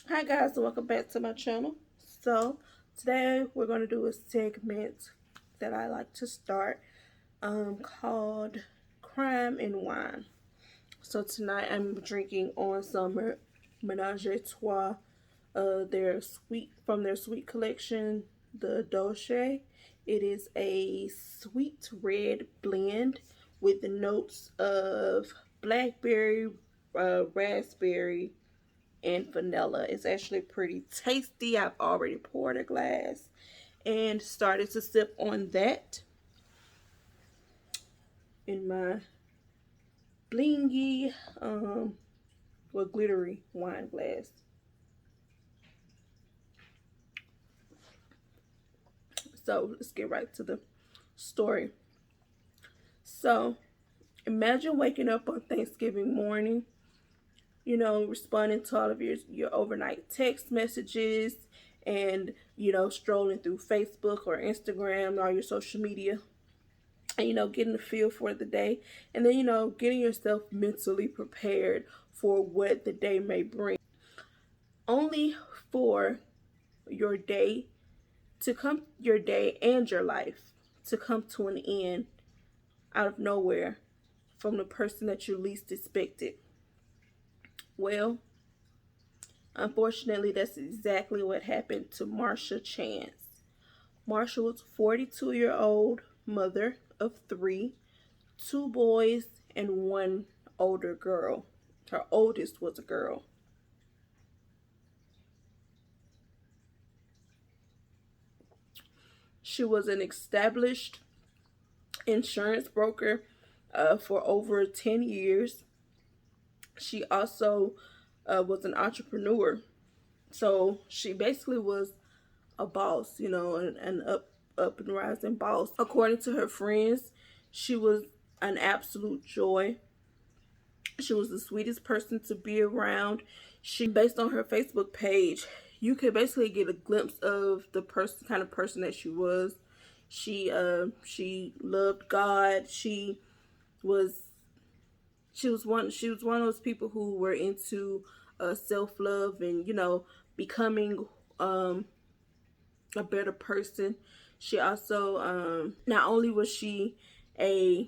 Hi guys, and welcome back to my channel. So today we're going to do a segment that I like to start called Crime and Wine. So tonight I'm drinking on some Menage a Trois, their sweet collection, the Dolce. It is a sweet red blend with the notes of blackberry, raspberry, and vanilla. It's actually pretty tasty. I've already poured a glass and started to sip on that in my blingy, glittery wine glass. So let's get right to the story. So imagine waking up on Thanksgiving morning, responding to all of your overnight text messages and, strolling through Facebook or Instagram, all your social media, and, getting a feel for the day. And then, getting yourself mentally prepared for what the day may bring. Only for your day and your life to come to an end out of nowhere from the person that you least expected. Well, unfortunately, that's exactly what happened to Marcia Chance. Marcia was a 42-year-old mother of three, two boys, and one older girl. Her oldest was a girl. She was an established insurance broker for over 10 years. She also was an entrepreneur. So she basically was a boss, an up and rising boss. According to her friends, she was an absolute joy. She was the sweetest person to be around. Based on her Facebook page, you could basically get a glimpse of the kind of person that she was. She loved God. Was she was one of those people who were into self-love and becoming a better person. She also not only was she a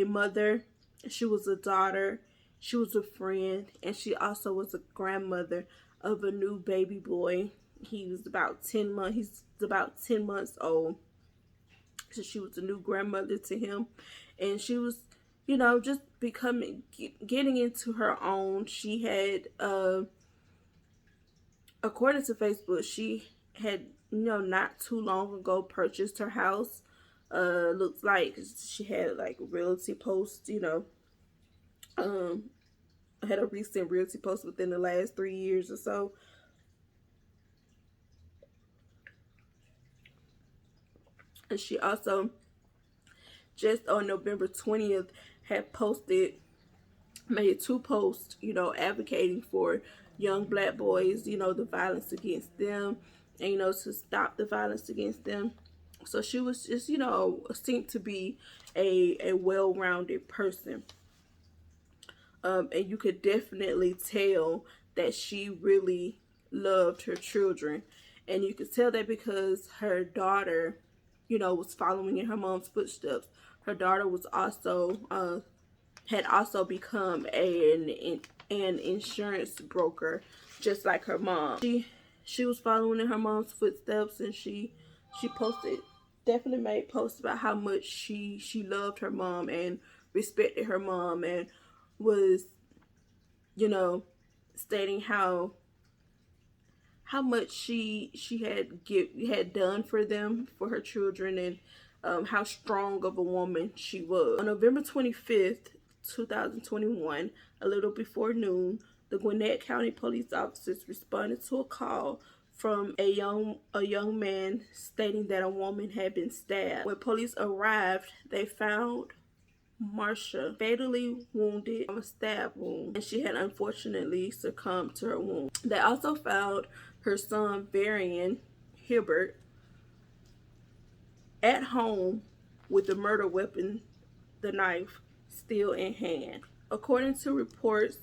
mother, she was a daughter, she was a friend, and she also was a grandmother of a new baby boy. He's about 10 months old. So she was a new grandmother to him, and she was, just getting into her own. She had, according to Facebook, she had, not too long ago purchased her house. Looks like she had like a realty post, um, had a recent realty post within the last 3 years or so. And she also, just on November 20th, had made two posts, advocating for young black boys, the violence against them, and, to stop the violence against them. So she was just, seemed to be a well-rounded person. And you could definitely tell that she really loved her children. And you could tell that because her daughter, was following in her mom's footsteps. Her daughter was also, had also become an insurance broker, just like her mom. She was following in her mom's footsteps, and she definitely made posts about how much she loved her mom and respected her mom, and was, stating how much she had done for them, for her children, and how strong of a woman she was. On November 25th, 2021, a little before noon, the Gwinnett County police officers responded to a call from a young man stating that a woman had been stabbed. When police arrived, they found Marcia fatally wounded from a stab wound, and she had unfortunately succumbed to her wound. They also found her son Varian Hibbert at home with the murder weapon, the knife, still in hand. According to reports,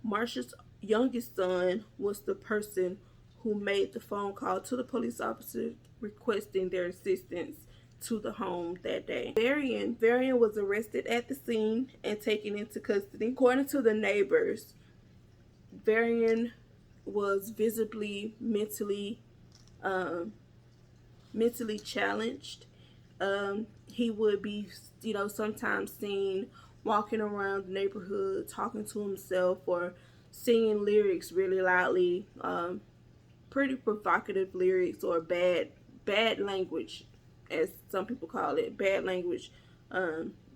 Marcia's youngest son was the person who made the phone call to the police officer requesting their assistance to the home that day. Varian was arrested at the scene and taken into custody. According to the neighbors, Varian was visibly um, mentally challenged. He would be, sometimes seen walking around the neighborhood talking to himself or singing lyrics really loudly, pretty provocative lyrics, or bad language, as some people call it, bad language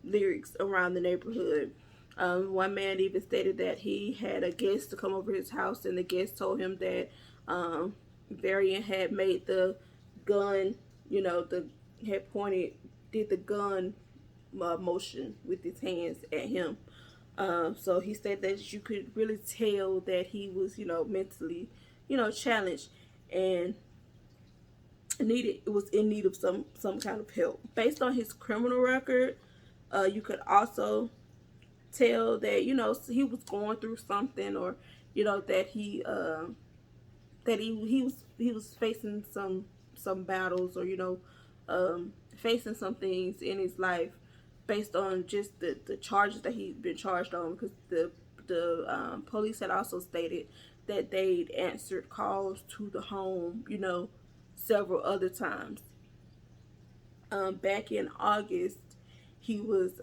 lyrics around the neighborhood. One man even stated that he had a guest to come over his house, and the guest told him that Varian had made the gun, the had did the gun motion with his hands at him. So he said that you could really tell that he was, mentally, challenged, and was in need of some kind of help. Based on his criminal record, you could also tell that he was going through something, or that he was facing some battles, or facing some things in his life, based on just the charges that he'd been charged on, because the police had also stated that they'd answered calls to the home, several other times. Back in August, he was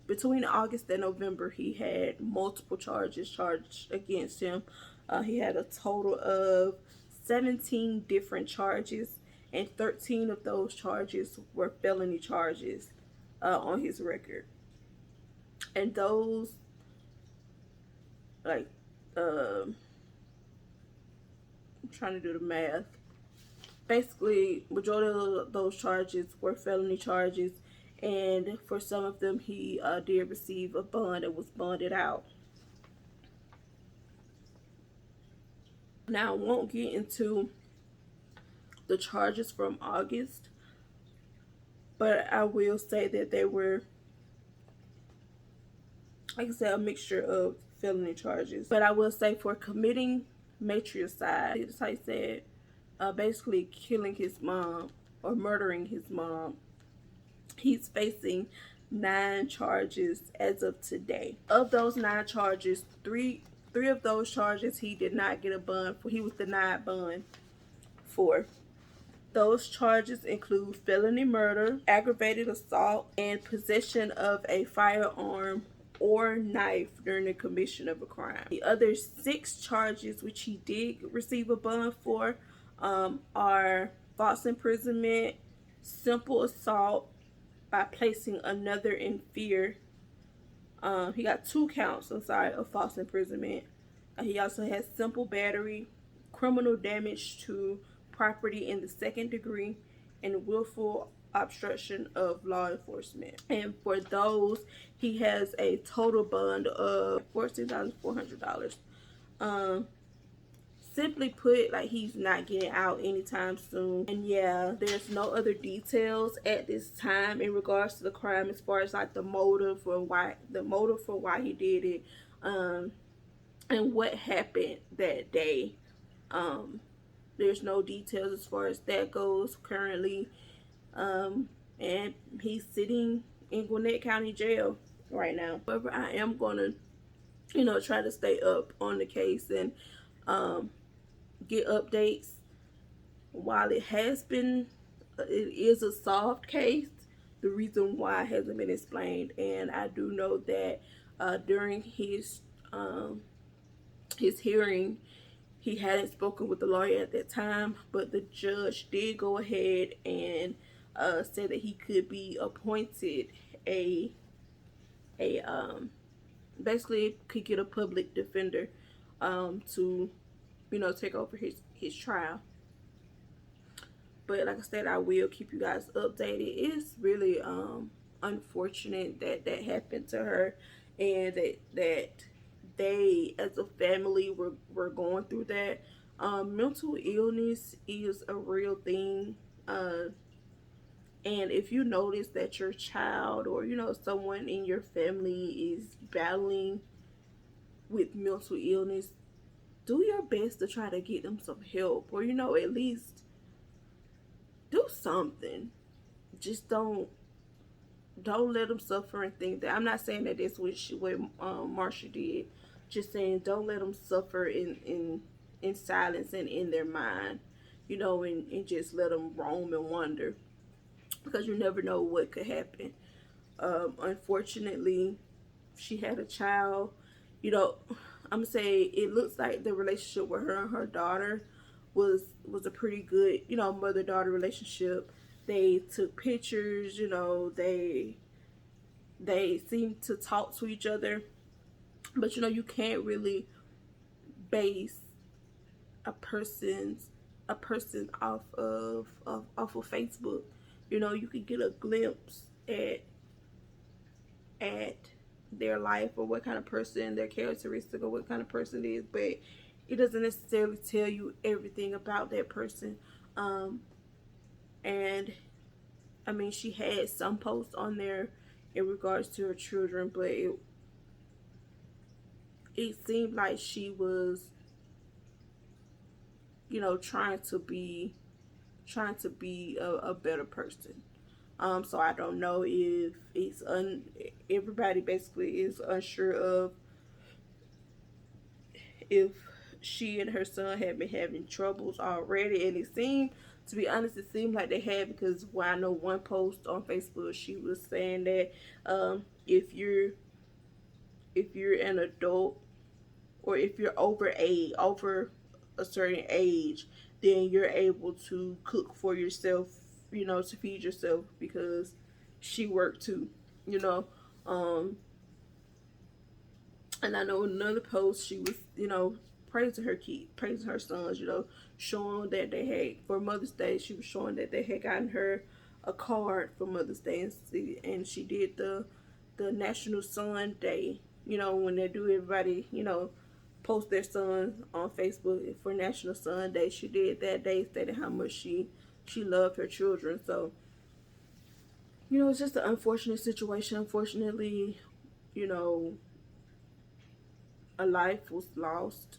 between August and November, he had multiple charges charged against him. He had a total of 17 different charges, and 13 of those charges were felony charges on his record. And those, like, I'm trying to do the math. Basically, majority of those charges were felony charges, and for some of them, he did receive a bond and was bonded out. Now, I won't get into the charges from August, but I will say that they were, like I said, a mixture of felony charges. But I will say, for committing matricide, as I said, basically killing his mom or murdering his mom, he's facing 9 charges as of today. Of those 9 charges, three of those charges he did not get a bond for. He was denied bond for. Those charges include felony murder, aggravated assault, and possession of a firearm or knife during the commission of a crime. The other 6 charges, which he did receive a bond for, are false imprisonment, simple assault by placing another in fear. He got 2 counts, of false imprisonment. He also has simple battery, criminal damage to property in the 2nd degree, and willful obstruction of law enforcement. And for those, he has a total bond of $14,400. Simply put, like, he's not getting out anytime soon. And yeah, there's no other details at this time in regards to the crime, as far as like the motive for why he did it, and what happened that day. There's no details as far as that goes currently. And he's sitting in Gwinnett County Jail right now. However, I am gonna, try to stay up on the case and get updates. While it is a solved case, the reason why hasn't been explained. And I do know that during his hearing, he hadn't spoken with the lawyer at that time, but the judge did go ahead and said that he could be appointed basically could get a public defender to take over his trial. But like I said, I will keep you guys updated. It's really unfortunate that happened to her, and that they as a family were going through that. Mental illness is a real thing, and if you notice that your child or someone in your family is battling with mental illness, do your best to try to get them some help, or at least do something. Just don't let them suffer and think that. I'm not saying that that's what Marcia did. Just saying, don't let them suffer in silence and in their mind, and just let them roam and wander, because you never know what could happen. Unfortunately, she had a child. You know, I'm gonna say it looks like the relationship with her and her daughter was a pretty good, mother daughter relationship. They took pictures. They seemed to talk to each other, but you can't really base a person off of Facebook. You can get a glimpse at their life, or what kind of person, their characteristic, or what kind of person it is, but it doesn't necessarily tell you everything about that person. And I mean, she had some posts on there in regards to her children, but it seemed like she was, trying to be a better person. So I don't know if everybody basically is unsure of if she and her son had been having troubles already, and it seemed, to be honest, it seemed like they had, because when I know one post on Facebook, she was saying that if you're an adult, or if you're over a certain age, then you're able to cook for yourself, to feed yourself, because she worked too, you know. Um, and I know in another post she was, praising her kid, praising her sons, showing that they had, for Mother's Day, she was showing that they had gotten her a card for Mother's Day, and she did the National Son Day, when they do, everybody, post their sons on Facebook for National Son Day. She did that day, stating how much she loved her children. So, it's just an unfortunate situation. Unfortunately, you know, a life was lost,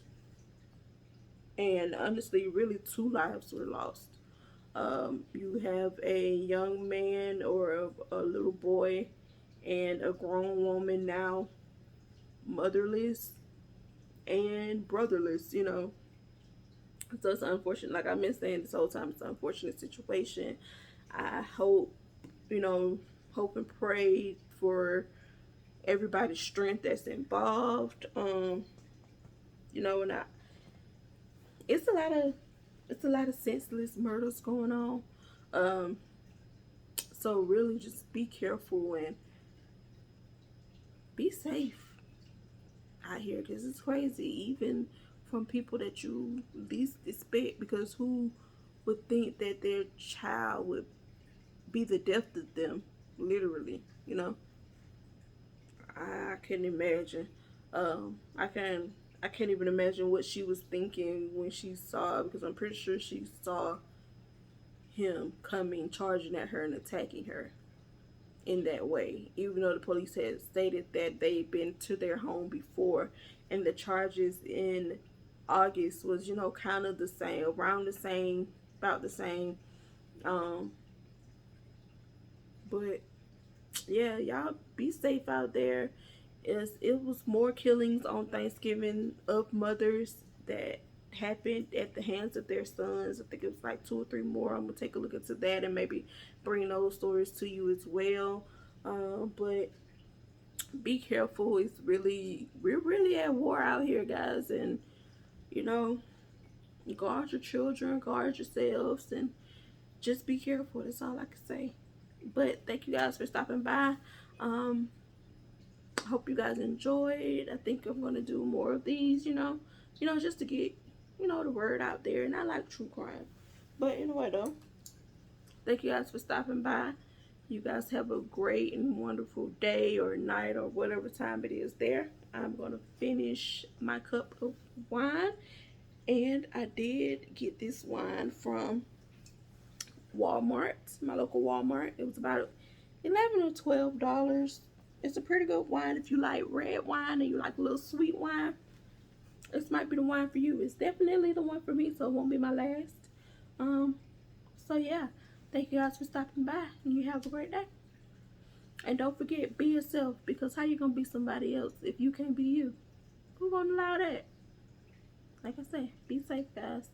and honestly, really two lives were lost. You have a young man, or a little boy, and a grown woman now, motherless and brotherless. So it's unfortunate. Like I've been saying this whole time, it's an unfortunate situation. I you know, hope and pray for everybody's strength that's involved. And it's a lot of senseless murders going on. Um, so really, just be careful and be safe out here, because it's crazy, even from people that you least expect. Because who would think that their child would be the death of them, literally? I can imagine. I can't even imagine what she was thinking when she saw, because I'm pretty sure she saw him coming, charging at her and attacking her in that way. Even though the police had stated that they'd been to their home before, and the charges in August was, kind of the same, around the same, about the same. Um, but yeah, y'all be safe out there. It was more killings on Thanksgiving of mothers that happened at the hands of their sons. I think it was like two or three more. I'm gonna take a look into that and maybe bring those stories to you as well. But be careful. We're really at war out here, guys, and you know, guard your children, guard yourselves, and just be careful. That's all I can say. But thank you guys for stopping by. Um, Hope you guys enjoyed. I think I'm gonna do more of these, just to get, the word out there. And I like true crime. But anyway, though, thank you guys for stopping by. You guys have a great and wonderful day or night or whatever time it is there. I'm gonna finish my cup of wine, and I did get this wine from Walmart, my local Walmart. It was about $11 or $12. It's a pretty good wine if you like red wine and you like a little sweet wine. this might be the one for you. It's definitely the one for me, so it won't be my last. Um, so yeah, thank you guys for stopping by, and you have a great day. And don't forget, be yourself, because how you gonna be somebody else if you can't be you? Who gonna allow that? Like I said, be safe, guys.